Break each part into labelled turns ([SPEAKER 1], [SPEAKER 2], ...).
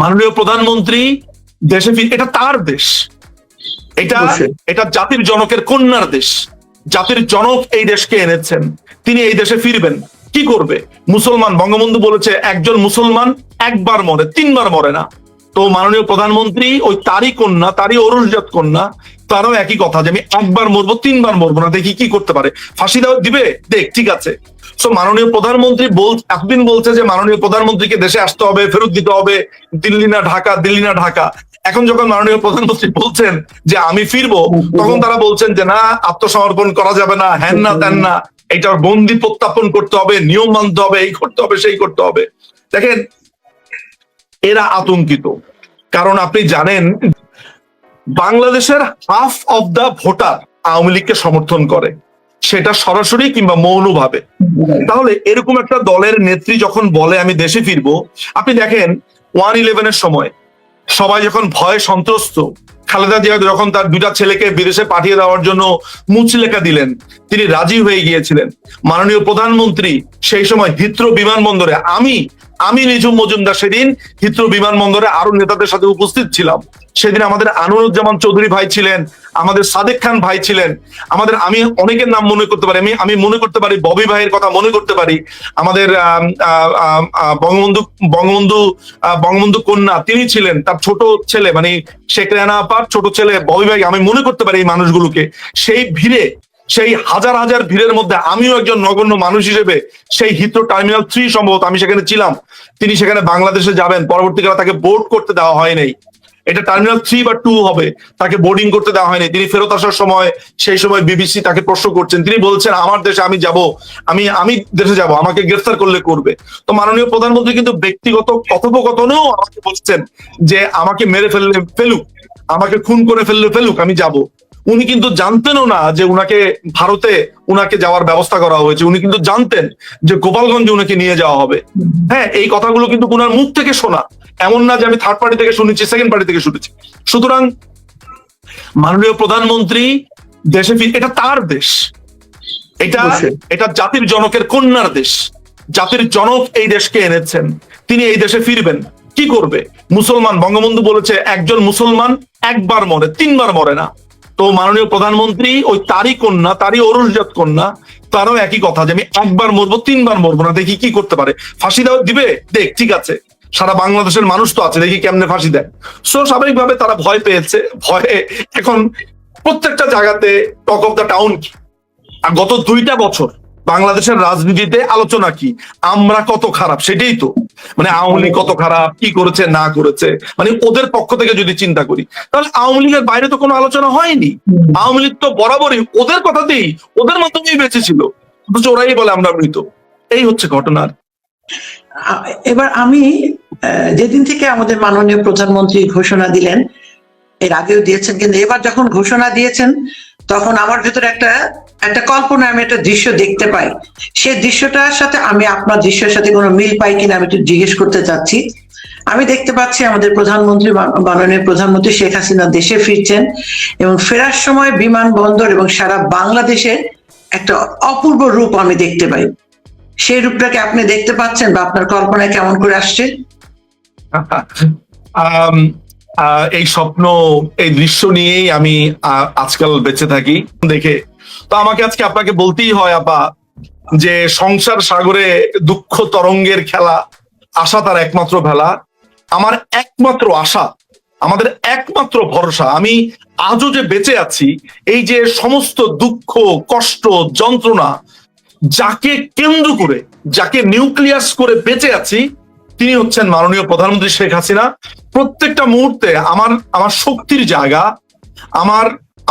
[SPEAKER 1] মাননীয় প্রধানমন্ত্রী দেশে এটা তার দেশ, এটা এটা জাতির জনকের কন্যার দেশ। জাতির জনক এই দেশকে এনেছেন, তিনি এই দেশে ফিরবেন। কি করবে? মুসলমান, বঙ্গবন্ধু বলেছে একজন মুসলমান একবার মরে, তিনবার মরে না। তো মাননীয় প্রধানমন্ত্রী ওই তারই কন্যা, তারই অরুষজাত কন্যা, তারও একই কথা যে আমি একবার মরবো, তিনবার মরবো না, দেখি কি করতে পারে। ফাঁসি দেওয়া দিবে, দেখ, ঠিক আছে। তো মাননীয় প্রধানমন্ত্রী এতদিন বলছে যে মাননীয় প্রধানমন্ত্রীকে দেশে আসতে হবে, ফেরত দিতে হবে, দিল্লি না ঢাকা, দিল্লি না ঢাকা। এখন যখন মাননীয় প্রধানমন্ত্রী বলছেন যে আমি ফিরবো, তখন তারা বলছেন যে না, আত্মসমর্পণ করা যাবে না, হ্যান না ত্যান না, এটার বন্দি প্রত্যাপন করতে হবে, নিয়ম মানতে হবে, এই করতে হবে, সেই করতে হবে। দেখেন, এরা আতঙ্কিত, কারণ আপনি জানেন বাংলাদেশের half of the voter Awami লীগকে সমর্থন করে, সেটা সরাসরি কিংবা মৌনভাবে। তাহলে এরকম একটা দলের নেত্রী যখন বলে আমি দেশে ফিরবো, আপনি দেখেন 1/11 সময় সবাই যখন ভয়ে সন্ত্রস্ত, খালেদা জিয়া যখন তার দুটা ছেলেকে বিদেশে পাঠিয়ে দেওয়ার জন্য মুচলেখা দিলেন, তিনি রাজি হয়ে গিয়েছিলেন। মাননীয় প্রধানমন্ত্রী সেই সময় হিথ্রো বিমানবন্দরে, আমি নিঝুম মজুমদার সেদিন হিথ্রো বিমানবন্দরে আরো নেতাদের সাথে উপস্থিত ছিলাম। সেদিন আমাদের আনোয়ারুজ্জামান চৌধুরী ভাই ছিলেন, আমাদের সাদেক খান ভাই ছিলেন, আমাদের, আমি অনেকের নাম মনে করতে পারি, আমি মনে করতে পারি ববি ভাইয়ের কথা মনে করতে পারি, আমাদের বঙ্গবন্ধু কন্যা তিনি ছিলেন, তার ছোট ছেলে মানে শেখ রেহানা আপার ছোট ছেলে ববি ভাই, আমি মনে করতে পারি এই মানুষগুলোকে। সেই ভিড়ে, সেই হাজার হাজার ভিড়ের মধ্যে আমিও একজন নগণ্য মানুষ হিসেবে সেই হিথ্রো টার্মিনাল 3 সম্ভবত আমি সেখানে ছিলাম। তিনি সেখানে বাংলাদেশে যাবেন, পরবর্তীকালে তাকে বোর্ড করতে দেওয়া হয় নাই, এটা টার্মিনাল 3 বা 2 হবে, তাকে বোর্ডিং করতে দেওয়া হয়নি। তিনি ফেরত আসার সময়, সেই সময় বিবিসি তাকে প্রশ্ন করছেন, তিনি বলছেন আমার দেশে আমি যাব, আমি দেশে যাব, আমাকে গ্রেফতার করলে করবে। তো মাননীয় প্রধানমন্ত্রী কিন্তু ব্যক্তিগত কথোপকথনেও আমাকে বলছেন যে আমাকে মেরে ফেলুক, আমাকে খুন করে ফেলুক, আমি যাব। উনি কিন্তু জানতেনও না যে উনাকে ভারতে উনাকে যাওয়ার ব্যবস্থা করা হয়েছে। উনি কিন্তু জানতেন যে গোপালগঞ্জে উনাকে নিয়ে যাওয়া হবে। হ্যাঁ, এই কথাগুলো কিন্তু উনার মুখ থেকে শোনা, এমন না যে আমি থার্ড পার্টি থেকে শুনেছি, সেকেন্ড পার্টি থেকে শুনেছি। সুতরাং মাননীয় প্রধানমন্ত্রী দেশে এটা তার দেশ, এটা জাতির জনকের কন্যার দেশ। জাতির জনক এই দেশকে এনেছেন, তিনি এই দেশে ফিরবেন। কি করবে? মুসলমান, বঙ্গবন্ধু বলেছে একজন মুসলমান একবার মরে, তিনবার মরে না। তো মাননীয় প্রধানমন্ত্রী ওই তারই কন্যা, তারই অরুষজাত কন্যা, তারও একই কথা যে আমি একবার মরবো, তিনবার মরবো না, দেখি কি করতে পারে। ফাঁসি দেওয়া দিবে, দেখ, ঠিক আছে। সারা বাংলাদেশের মানুষ তো আছে, দেখি কেমনে ফাঁসি দেয়। সো স্বাভাবিকভাবে তারা ভয় পেয়েছে, ভয়ে এখন প্রত্যেকটা জায়গাতে টক অফ দ্য টাউন। আর গত 2টা বছর বাংলাদেশের রাজনীতিতে আলোচনা কি, আমরা কত খারাপ, সেটাই তো। মানে আওয়ামী লীগ কত খারাপ, কি করেছে না করেছে, মানে ওদের পক্ষ থেকে যদি চিন্তা করি, তাহলে আওয়ামী লীগের বাইরে তো কোনো আলোচনা হয়নি। আওয়ামী লীগ তো বরাবরই ওদের কথাতেই, ওদের মাধ্যমেই বেঁচে ছিল, অথচ ওরাই বলে আমরা মৃত। এই হচ্ছে ঘটনার।
[SPEAKER 2] এবার আমি যেদিন থেকে আমাদের মাননীয় প্রধানমন্ত্রী ঘোষণা দিলেন, এর আগেও দিয়েছেন, কিন্তু এবার যখন ঘোষণা দিয়েছেন তখন আমার ভেতরে একটা কল্পনা, আমি একটা দৃশ্য দেখতে পাই। সেই দৃশ্যটার সাথে আমি আপনার দৃশ্যের সাথে কোনো মিল পাই কিনা আমি একটু জিজ্ঞেস করতে চাচ্ছি। আমি দেখতে পাচ্ছি আমাদের প্রধানমন্ত্রী, মাননীয় প্রধানমন্ত্রী শেখ হাসিনা দেশে ফিরছেন, এবং ফেরার সময় বিমানবন্দর এবং সারা বাংলাদেশের একটা অপূর্ব রূপ আমি দেখতে পাই। সেই রূপটাকে আপনি দেখতে পাচ্ছেন বা আপনার কল্পনায় কেমন করে আসছে?
[SPEAKER 1] এই স্বপ্ন, এই দৃশ্য নিয়েই আমি আজকাল বেঁচে থাকি দেখে। তো আমাকে আজকে আপনাকে বলতেই হয় আপা, যে সংসার সাগরে দুঃখ তরঙ্গের খেলা, আশা তার একমাত্র ভেলা। আমার একমাত্র আশা, আমাদের একমাত্র ভরসা, আমি আজও যে বেঁচে আছি, এই যে সমস্ত দুঃখ, কষ্ট, যন্ত্রণা, যাকে কেন্দ্র করে, যাকে নিউক্লিয়াস করে বেঁচে আছি, তিনি হচ্ছেন মাননীয় প্রধানমন্ত্রী শেখ হাসিনা। প্রত্যেকটা মুহূর্তে আমার শক্তির জায়গা,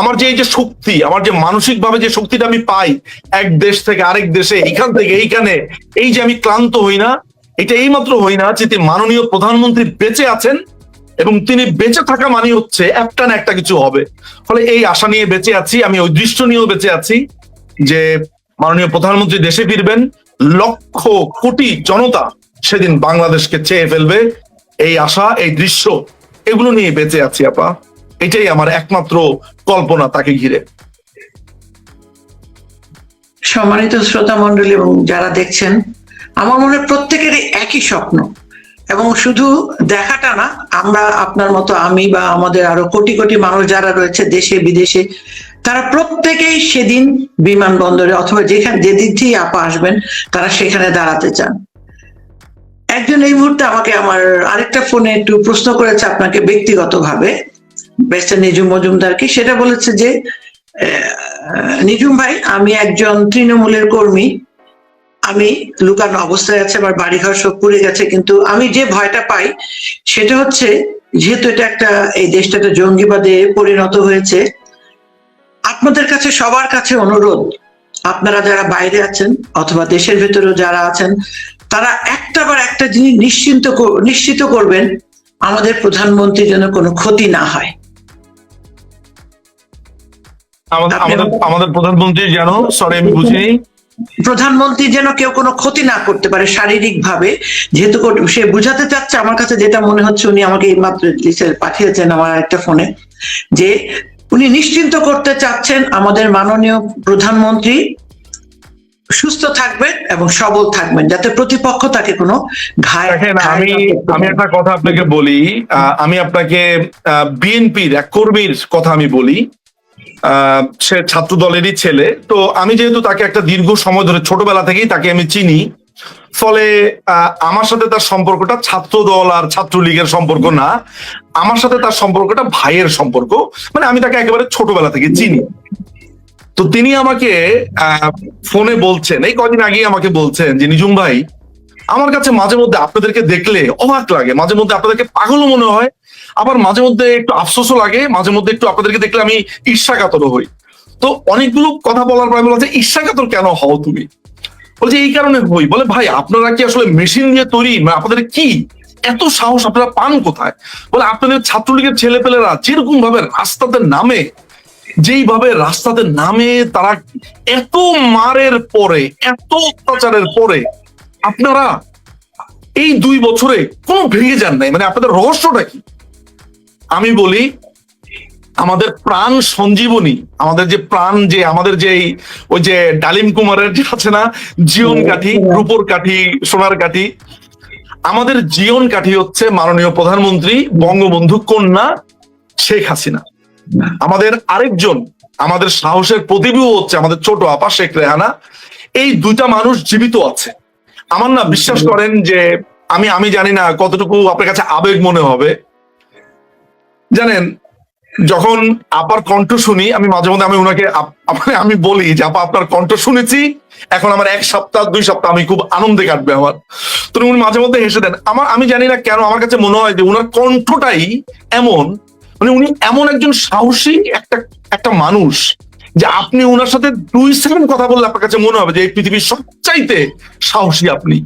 [SPEAKER 1] আমার যে এই যে শক্তি, আমার যে মানসিক ভাবে যে শক্তিটা আমি পাই এক দেশ থেকে আরেক দেশে, এইখান থেকে এইখানে, এই যে আমি ক্লান্ত হই না, এটা এইমাত্র হই না যে মাননীয় প্রধানমন্ত্রী বেঁচে আছেন, এবং তিনি বেঁচে থাকা মানে হচ্ছে একটা না একটা কিছু হবে। ফলে এই আশা নিয়ে বেঁচে আছি, আমি ওই দৃশ্য নিয়েও বেঁচে আছি যে মাননীয় প্রধানমন্ত্রী দেশে ফিরবেন, লক্ষ কোটি জনতা সেদিন বাংলাদেশকে চেয়ে ফেলবে, এই আশা, এই দৃশ্য, এগুলো নিয়ে বেঁচে আছি আপা। এটাই আমার একমাত্র কল্পনা তাকে ঘিরে।
[SPEAKER 2] সম্মানিত শ্রোতা মন্ডলী এবং যারা দেখছেন, আমার মনে প্রত্যেকেরই একই স্বপ্ন, এবং শুধু দেখাটা না, আমরা আপনার মতো, আমি বা আমাদের আরো কোটি কোটি মানুষ যারা রয়েছে দেশে বিদেশে, তারা প্রত্যেকেই সেদিন বিমানবন্দরে অথবা যেখানে যেদিন থেকে আপা আসবেন তারা সেখানে দাঁড়াতে চান। একজন এই মুহূর্তে আমাকে আমার আরেকটা ফোনে একটু প্রশ্ন করেছে আপনাকে ব্যক্তিগতভাবে, ব্যারিস্টার নিঝুম মজুমদারকে, সেটা বলেছে যে নিঝুম ভাই, আমি একজন তৃণমূলের কর্মী, আমি লুকানো অবস্থায় আছে, আমার বাড়িঘর সব পুড়ে গেছে, কিন্তু আমি যে ভয়টা পাই সেটা হচ্ছে যেহেতু এটা একটা, এই দেশটা একটা জঙ্গিবাদে পরিণত হয়েছে, আপনাদের কাছে সবার কাছে অনুরোধ, আপনারা যারা বাইরে আছেন অথবা দেশের ভেতরেও যারা আছেন, তারা একটা জিনিস নিশ্চিত করবেন, আমাদের প্রধানমন্ত্রীর যেন কোনো ক্ষতি না হয়।
[SPEAKER 1] আমাদের প্রধানমন্ত্রী যেন, সরি আমি বুঝিনি,
[SPEAKER 2] প্রধানমন্ত্রী যেন কেউ কোনো ক্ষতি না করতে পারে শারীরিক ভাবে, যেহেতু সে বুঝাতে চাচ্ছে, আমার কাছে যেটা মনে হচ্ছে, উনি আমাকে এই মাত্র পাঠিয়েছেন আমার একটা ফোনে, যে উনি নিশ্চিন্ত করতে চাচ্ছেন আমাদের মাননীয় প্রধানমন্ত্রী সুস্থ থাকবেন এবং সবল থাকবেন, যাতে প্রতিপক্ষ তাকে কোনো
[SPEAKER 1] আমি একটা কথা আপনাকে বলি, আমি আপনাকে বিএনপির এক কর্মীর কথা আমি বলি, সে ছাত্র দলেরই ছেলে, তো আমি যেহেতু তাকে একটা দীর্ঘ সময় ধরে ছোটবেলা থেকেই তাকে আমি চিনি, ফলে আমার সাথে তার সম্পর্কটা ছাত্র দল আর ছাত্রলীগের সম্পর্ক না, আমার সাথে তার সম্পর্কটা ভাইয়ের সম্পর্ক, মানে আমি তাকে একেবারে ছোটবেলা থেকে চিনি। তো তিনি আমাকে ফোনে বলছেন, এই কদিন আগেই আমাকে বলছেন যে নিঝুম ভাই, আমার কাছে মাঝে মধ্যে আপনাদেরকে দেখলে অবাক লাগে, মাঝে মধ্যে আপনাদেরকে পাগলও মনে হয়, আবার মাঝে মধ্যে একটু আফসোসও লাগে, মাঝে মধ্যে একটু আপনাদেরকে দেখলে আমি ঈর্ষাকাতর হই। তো অনেকগুলো কথা বলার পরে বলা যে ঈর্ষাকাতর কেন হও তুমি? বলছে এই কারণে হই, বলে ভাই আপনারা কি আসলে মেশিন দিয়ে তৈরি, মানে আপনাদের কি এত সাহস আপনারা পান কোথায়? বলে আপনাদের ছাত্রলীগের ছেলেপেলেরা যেরকম ভাবে রাস্তাতে নামে, যেইভাবে রাস্তাতে নামে, তারা এত মারের পরে, এত অত্যাচারের পরে আপনারা এই 2 বছরে কোনো ভেঙে যান নাই, মানে আপনাদের রহস্যটা কি? আমি বলি আমাদের প্রাণ সঞ্জীবনী, আমাদের যে প্রাণ, যে আমাদের যে ওই যে ডালিম কুমারের যে আছে না, জীবন কাঠি, রূপর কাঠি, সোনার কাঠি, আমাদের জীবন কাঠি হচ্ছে মাননীয় প্রধানমন্ত্রী বঙ্গবন্ধু কন্যা শেখ হাসিনা। আমাদের আরেকজন, আমাদের সাহসের প্রতিবিম্ব হচ্ছে আমাদের ছোট আপা শেখ রেহানা। এই দুইটা মানুষ জীবিত আছে। আমার না, বিশ্বাস করেন যে আমি জানি না কতটুকু আপনার কাছে আবেগ মনে হবে, জানেন, যখন আপার কণ্ঠ শুনি, আমি মাঝে মধ্যে আমি ওনাকে আমি বলি যে আপা আপনার কণ্ঠ শুনেছি, এখন আমার 1 সপ্তাহ 2 সপ্তাহ আমি খুব আনন্দে কাটবে আমার। তো উনি মাঝে মধ্যে হেসে দেন। আমি জানি না কেন আমার কাছে মনে হয় যে ওনার কণ্ঠটাই এমন, মানে উনি এমন একজন সাহসী একটা মানুষ যে আপনি ওনার সাথে 2 সেকেন্ড কথা বললে আপনার কাছে মনে হবে যে এই পৃথিবীর সবচাইতে সাহসী আপনি।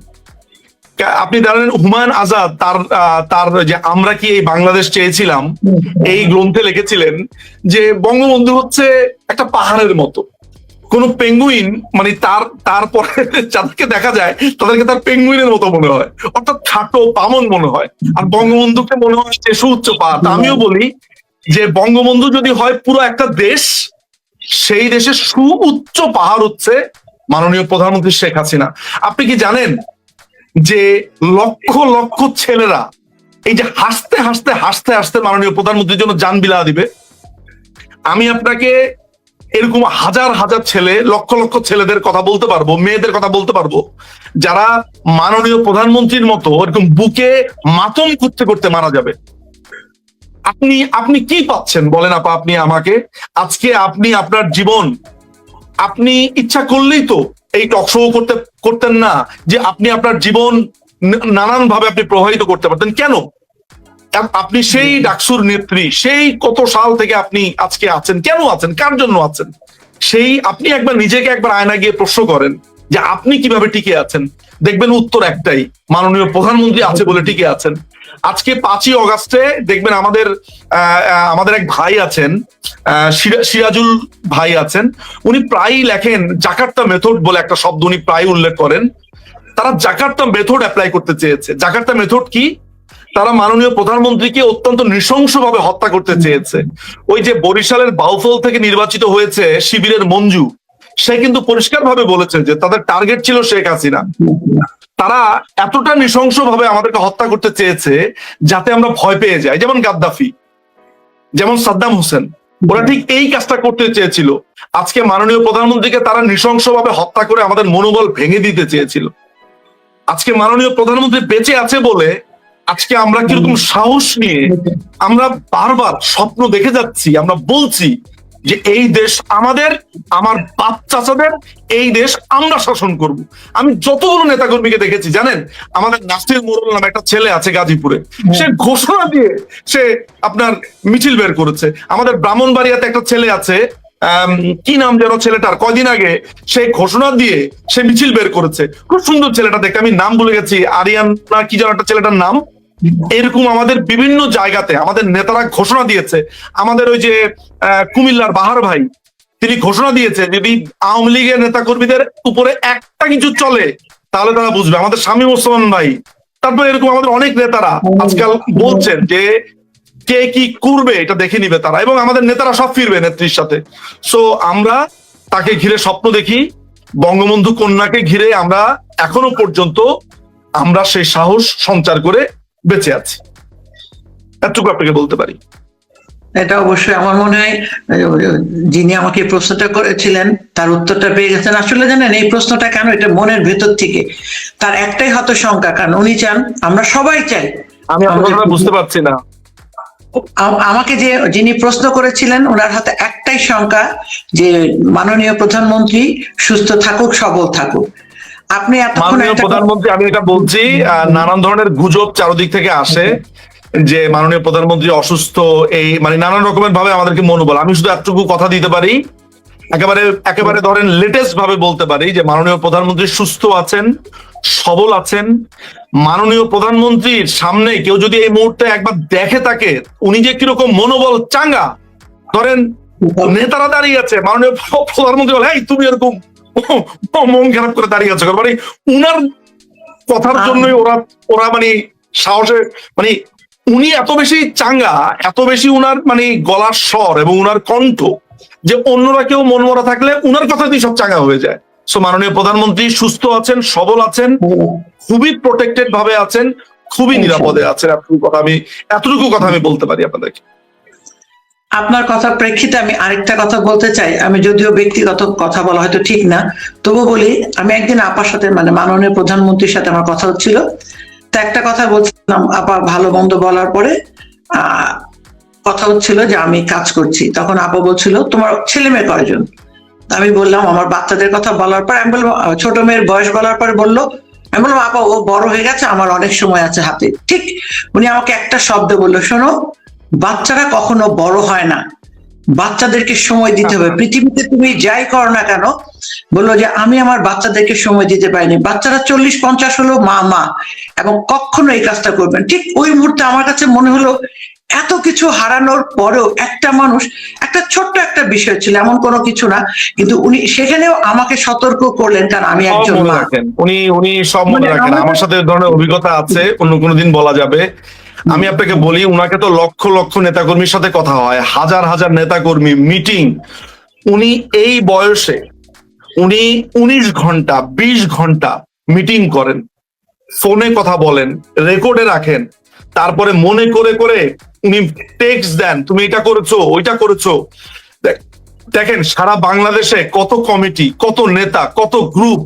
[SPEAKER 1] আপনি জানেন হুমায়ুন আজাদ তার যে আমরা কি এই বাংলাদেশ চেয়েছিলাম এই গ্রন্থে লিখেছিলেন যে বঙ্গবন্ধু হচ্ছে একটা পাহাড়ের মতো, কোন পেঙ্গুইন, মানে তারপরে যাদেরকে দেখা যায় তাদেরকে তার পেঙ্গুইনের মতো মনে হয়, অর্থাৎ খাটো পামন মনে হয়, আর বঙ্গবন্ধুকে মনে হয় যে সুউচ্চ পাহাড়। আমিও বলি যে বঙ্গবন্ধু যদি হয় পুরো একটা দেশ, সেই দেশের সুউচ্চ পাহাড় হচ্ছে মাননীয় প্রধানমন্ত্রী শেখ হাসিনা। আপনি কি জানেন যে লক্ষ লক্ষ ছেলেরা এই যে হাসতে হাসতে হাসতে হাসতে মাননীয় প্রধানমন্ত্রীর জন্য জান বিলা দিবে? আমি আপনাকে এরকম হাজার হাজার ছেলে, লক্ষ লক্ষ ছেলেদের কথা বলতে পারবো, মেয়েদের কথা বলতে পারবো, যারা মাননীয় প্রধানমন্ত্রীর মতো এরকম বুকে মাতম করতে করতে মারা যাবে। আপনি কি পাচ্ছেন বলেন আপা? আপনি আমাকে আজকে, আপনি আপনার জীবন, আপনি ইচ্ছা করলেই তো এই টক শো করতেন না, যে আপনি আপনার জীবন নানান ভাবে আপনি প্রভাবিত করতে পারতেন। কেন? আপনি সেই ডাকসুর নেত্রী, সেই কত সাল থেকে আপনি আজকে আছেন, কেন আছেন, কার জন্য আছেন? সেই আপনি একবার নিজেকে একবার আয়না গিয়ে প্রশ্ন করেন যে আপনি কিভাবে টিকে আছেন, দেখবেন উত্তর একটাই, মাননীয় প্রধানমন্ত্রী আছে বলে টিকে আছেন। আজকে 5ই অগাস্টে দেখবেন আমাদের এক ভাই আছেন, সিরাজুল ভাই আছেন, উনি প্রায়ই লেখেন জাকার্তা মেথড বলে একটা শব্দ উনি প্রায় উল্লেখ করেন। তারা জাকার্তা মেথড অ্যাপ্লাই করতে চেয়েছে। জাকার্তা মেথড কি? তারা মাননীয় প্রধানমন্ত্রীকে অত্যন্ত নৃশংসভাবে হত্যা করতে চেয়েছে। ওই যে বরিশালের বাউফল থেকে নির্বাচিত হয়েছে শিবিরের মঞ্জু, সে কিন্তু পরিষ্কার ভাবে বলেছে যে তাদের টার্গেট ছিল শেখ হাসিনা। তারা এতটা নৃশংসভাবে আমাদেরকে হত্যা করতে চেয়েছে যাতে আমরা ভয় পেয়ে যাই, যেমন গাদ্দাফি, যেমন সাদ্দাম হোসেন, ওরা ঠিক এই কাজটা করতে চেয়েছিল। আজকে মাননীয় প্রধানমন্ত্রীকে তারা নৃশংসভাবে হত্যা করে আমাদের মনোবল ভেঙে দিতে চেয়েছিল। আজকে মাননীয় প্রধানমন্ত্রী বেঁচে আছে বলে আজকে আমরা কিরকম সাহস নিয়ে আমরা বারবার স্বপ্ন দেখে যাচ্ছি, আমরা বলছি যে এই দেশ আমাদের, আমার বাপ চাচাদের, এই দেশ আমরা শাসন করব। আমি যতগুলো নেতাকর্মীকে দেখেছি জানেন, আমাদের নাসির মোড়ল নামে একটা ছেলে আছে গাজীপুরে, সে ঘোষণা দিয়ে সে আপনার মিছিল বের করেছে। আমাদের ব্রাহ্মণবাড়িয়াতে একটা ছেলে আছে, কি নাম যেন ছেলেটার, কয়দিন আগে সে ঘোষণা দিয়ে সে মিছিল বের করেছে। খুব সুন্দর ছেলেটা দেখে, আমি নাম ভুলে গেছি, আরিয়ান না কি যেন একটা ছেলেটার নাম। এরকম আমাদের বিভিন্ন জায়গাতে আমাদের নেতারা ঘোষণা দিয়েছে। আমাদের ওই যে কুমিল্লার বাহার ভাই, তিনি ঘোষণা দিয়েছে যদি আওয়ামী লীগের নেতা কর্মীদের উপরে একটা কিছু চলে তাহলে তারা বুঝবে। আমাদের শামীম ওসমান ভাই, তারপরে এরকম আমাদের অনেক নেতারা আজকাল বলছেন যে কে কি করবে এটা দেখে নিবে তারা, এবং আমাদের নেতারা সব ফিরবে নেত্রীর সাথে। সো আমরা তাকে ঘিরে স্বপ্ন দেখি, বঙ্গবন্ধু কন্যাকে ঘিরে আমরা এখনো পর্যন্ত আমরা সেই সাহস সঞ্চার করে বেঁচে আছি, এতটুকু আপনাকে বলতে পারি।
[SPEAKER 2] এটা অবশ্যই আমার মনে হয় যিনি আমাকে এই প্রশ্নটা করেছিলেন তার উত্তরটা পেয়ে গেছেন। আসলে জানেন এই প্রশ্নটা কেন, এটা মনের ভেতর থেকে তার একটাই হয়তো শঙ্কা, কারণ উনি চান, আমরা সবাই চাই।
[SPEAKER 1] আমি আপনার বুঝতে পারছি না,
[SPEAKER 2] আমাকে যিনি প্রশ্ন করেছিলেন ওনার হাতে একটাই শঙ্কা যে মাননীয় প্রধানমন্ত্রী সুস্থ থাকুক, সবল থাকুক। আপনি
[SPEAKER 1] মাননীয় প্রধানমন্ত্রী, আমি এটা বলছি, নানান ধরনের গুজব চারদিক থেকে আসে যে মাননীয় প্রধানমন্ত্রী অসুস্থ, এই মানে নানান রকমের ভাবে আমাদেরকে মনোবল। আমি শুধু এতটুকু কথা দিতে পারি, একেবারে ধরেন লেটেস্ট ভাবে বলতে পারি যে মাননীয় প্রধানমন্ত্রী সুস্থ আছেন, সবল আছেন। মাননীয় প্রধানমন্ত্রীর সামনে কেউ যদি এই মুহূর্তে একবার দেখে তাকে, উনি যে কিরকম মনোবল চাঙ্গা, ধরেন নেতারা দাঁড়িয়ে আছে, মাননীয় প্রধানমন্ত্রী বলে, এই তুমি এরকম মন খারাপ করে দাঁড়িয়ে আছো, মানে উনার কথার জন্যই ওরা মানে সাহসে, মানে উনি এত বেশি চাঙ্গা, এত বেশি উনার মানে গলার স্বর এবং উনার কণ্ঠ, যে অন্যরা কেউ মন মরা থাকলে উনার কথাতেই সব চাঙ্গা হয়ে যায়। সো মাননীয় প্রধানমন্ত্রী সুস্থ আছেন, সবল আছেন, খুবই প্রোটেক্টেড ভাবে আছেন, খুবই নিরাপদে আছেন। এতটুকু কথা আমি বলতে পারি আপনাদেরকে।
[SPEAKER 2] আপনার কথার প্রেক্ষিতে আমি আরেকটা কথা বলতে চাই। আমি যদিও ব্যক্তিগত কথা বলা হয়তো ঠিক না, তবু বলি, আমি একদিন আপার সাথে মানে মাননীয় প্রধানমন্ত্রীর সাথে আমার কথা হচ্ছিল, তা একটা কথা বলছিলাম, আপা ভালো মন্দ বলার পরে কথা হচ্ছিল যে আমি কাজ করছি, তখন আপা বলছিল তোমার ছেলে মেয়ে কয়জন? আমি বললাম আমার বাচ্চাদের কথা বলার পর, আমি বললাম ছোট মেয়ের বয়স বলার পরে বললো, আমি বললাম আপা ও বড় হয়ে গেছে, আমার অনেক সময় আছে হাতে। ঠিক উনি আমাকে একটা শব্দ বললো, শোনো বাচ্চারা কখনো বড় হয় না, বাচ্চাদেরকে সময় দিতে হবে। পৃথিবীতে তুমি যাই করো না কেন, বললো যে আমি আমার বাচ্চাদেরকে সময় দিতে পারিনি। বাচ্চারা 40-50 হলো মা এবং কখনো এই কাজটা করবেন। ঠিক ওই মুহূর্তে আমার কাছে মনে হলো এত কিছু হারানোর পরেও একটা মানুষ, একটা ছোট্ট একটা বিষয় ছিল, এমন কোনো কিছু না, কিন্তু উনি সেখানেও আমাকে সতর্ক করলেন, কারণ আমি একজন মা।
[SPEAKER 1] উনি সব মনে রাখেন। আমার সাথে ধরনের অভিজ্ঞতা আছে, অন্য কোনো দিন বলা যাবে। আমি আপনাকে বলি, উনাকে তো লক্ষ লক্ষ নেতাকর্মীর সাথে কথা হয়, হাজার হাজার নেতাকর্মী মিটিং, উনি এই বয়সে উনি 19 ঘন্টা 20 ঘন্টা মিটিং করেন, ফোনে কথা বলেন, রেকর্ডে রাখেন, তারপরে মনে করে করে উনি টেক্সট দেন, তুমি এটা করেছো, ওইটা করেছো। দেখেন সারা বাংলাদেশে কত কমিটি, কত নেতা, কত গ্রুপ,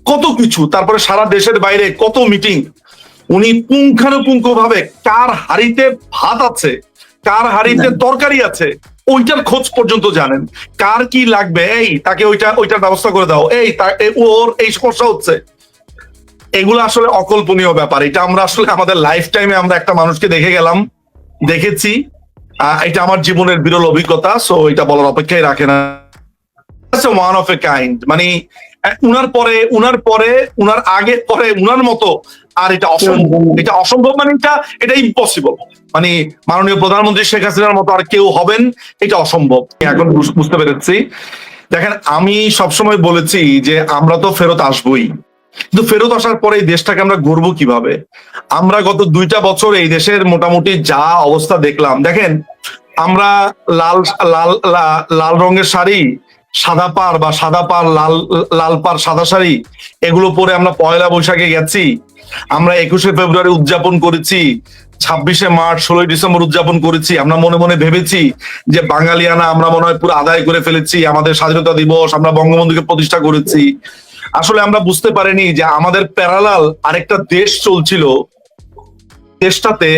[SPEAKER 1] কত কিছু, তারপরে সারা দেশের বাইরে কত মিটিং। উনি পুঙ্খানুপুঙ্খ ভাবে কার হাড়িতে ভাত আছে, কার হাড়িতে তরকারি আছে, ওইটার খোঁজ পর্যন্ত জানেন। কার কি লাগবে, এই তাকে ওইটার ব্যবস্থা করে দাও, এই ওর এই সমস্যা হচ্ছে। এগুলো আসলে অকল্পনীয় ব্যাপার। এটা আমরা আসলে আমাদের লাইফ টাইমে আমরা একটা মানুষকে দেখেছি। এটা আমার জীবনের বিরল অভিজ্ঞতা। সো এটা বলার অপেক্ষাই রাখে না। ওয়ান অফ এ কাইন্ড, মানে উনার পরে উনার আগে পরে উনার মতো আর এটা অসম্ভব, মানে এটা ইম্পসিবল। মানে মাননীয় প্রধানমন্ত্রী শেখ হাসিনার মতো আর কেউ হবেন, এটা অসম্ভব। এখন বুঝতে পেরেছি। দেখেন আমি সবসময় বলেছি যে আমরা তো ফেরত আসবোই, কিন্তু ফেরত আসার পরে এই দেশটাকে আমরা গড়বো কিভাবে? আমরা গত 2টা বছর এই দেশের মোটামুটি যা অবস্থা দেখলাম, দেখেন আমরা লাল রঙের শাড়ি, সাদা পাড় বা সাদা পাড় লাল পাড় সাদা শাড়ি, এগুলো পরে আমরা পয়লা বৈশাখে গেছি। আমরা 21শে ফেব্রুয়ারি উদযাপন করেছি, 26শে মার্চ, 16ই ডিসেম্বর উদযাপন করেছি। আমরা মনে মনে ভেবেছি যে বাঙালিয়ানা আমরা মনে হয় পুরো আদায় করে ফেলেছি, আমাদের স্বাধীনতা দিবস, আমরা বঙ্গবন্ধুকে প্রতিষ্ঠা করেছি। আসলে আমরা বুঝতে পারিনি যে আমাদের প্যারালাল আরেকটা দেশ চলছিল, দেশটাতে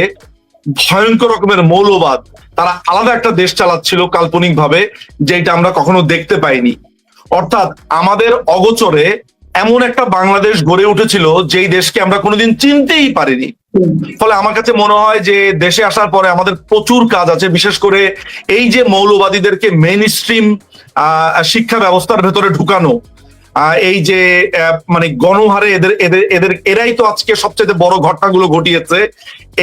[SPEAKER 1] ভয়ঙ্কর রকমের মৌলবাদ, তারা আলাদা একটা দেশ চালাচ্ছিল কাল্পনিক ভাবে, যেটা আমরা কখনো দেখতে পাইনি। অর্থাৎ আমাদের অগোচরে এমন একটা বাংলাদেশ গড়ে উঠেছিল যেই দেশকে আমরা কোনোদিন চিনতেই পারিনি। ফলে আমার কাছে মনে হয় যে দেশে আসার পরে আমাদের প্রচুর কাজ আছে, বিশেষ করে এই যে মৌলবাদীদেরকে মেইন স্ট্রিম শিক্ষা ব্যবস্থার ভেতরে ঢুকানো, এই যে মানে গণহারে এদের এদের এদের এরাই তো আজকে সবচেয়ে বড় ঘটনাগুলো ঘটিয়েছে।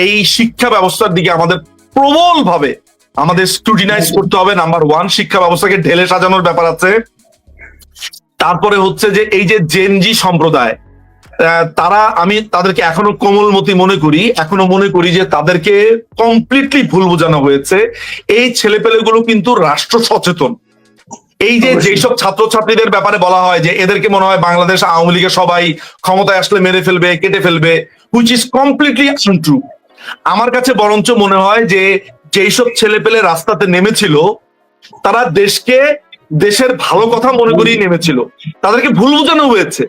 [SPEAKER 1] এই শিক্ষা ব্যবস্থার দিকে আমাদের প্রবল ভাবে আমাদের স্ক্রুটিনাইজ করতে হবে। নাম্বার ওয়ান, শিক্ষা ব্যবস্থাকে ঢেলে সাজানোর ব্যাপার আছে। তারপরে হচ্ছে যে এই যে জেনজি সম্প্রদায়, তারা, আমি তাদেরকে এখনো কোমলমতি মনে করি, এখনো মনে করি যে তাদেরকে কমপ্লিটলি ভুল বোঝানো হয়েছে। এই ছেলেপেলেগুলো কিন্তু রাষ্ট্র সচেতন। এই যে যেসব ছাত্রছাত্রীদের ব্যাপারে বলা হয় যে এদেরকে মনে হয় বাংলাদেশ আওয়ামী লীগের সবাই ক্ষমতায় আসলে মেরে ফেলবে, কেটে ফেলবে, হুইচ ইজ কমপ্লিটলি আনট্রু। আমার কাছে বরঞ্চ মনে হয় যে যেসব ছেলেপেলে রাস্তাতে নেমেছিল তারা দেশকে, দেশের ভালো কথা মনে করেই নেমেছিল, তাদেরকে ভুল বোঝানো হয়েছে।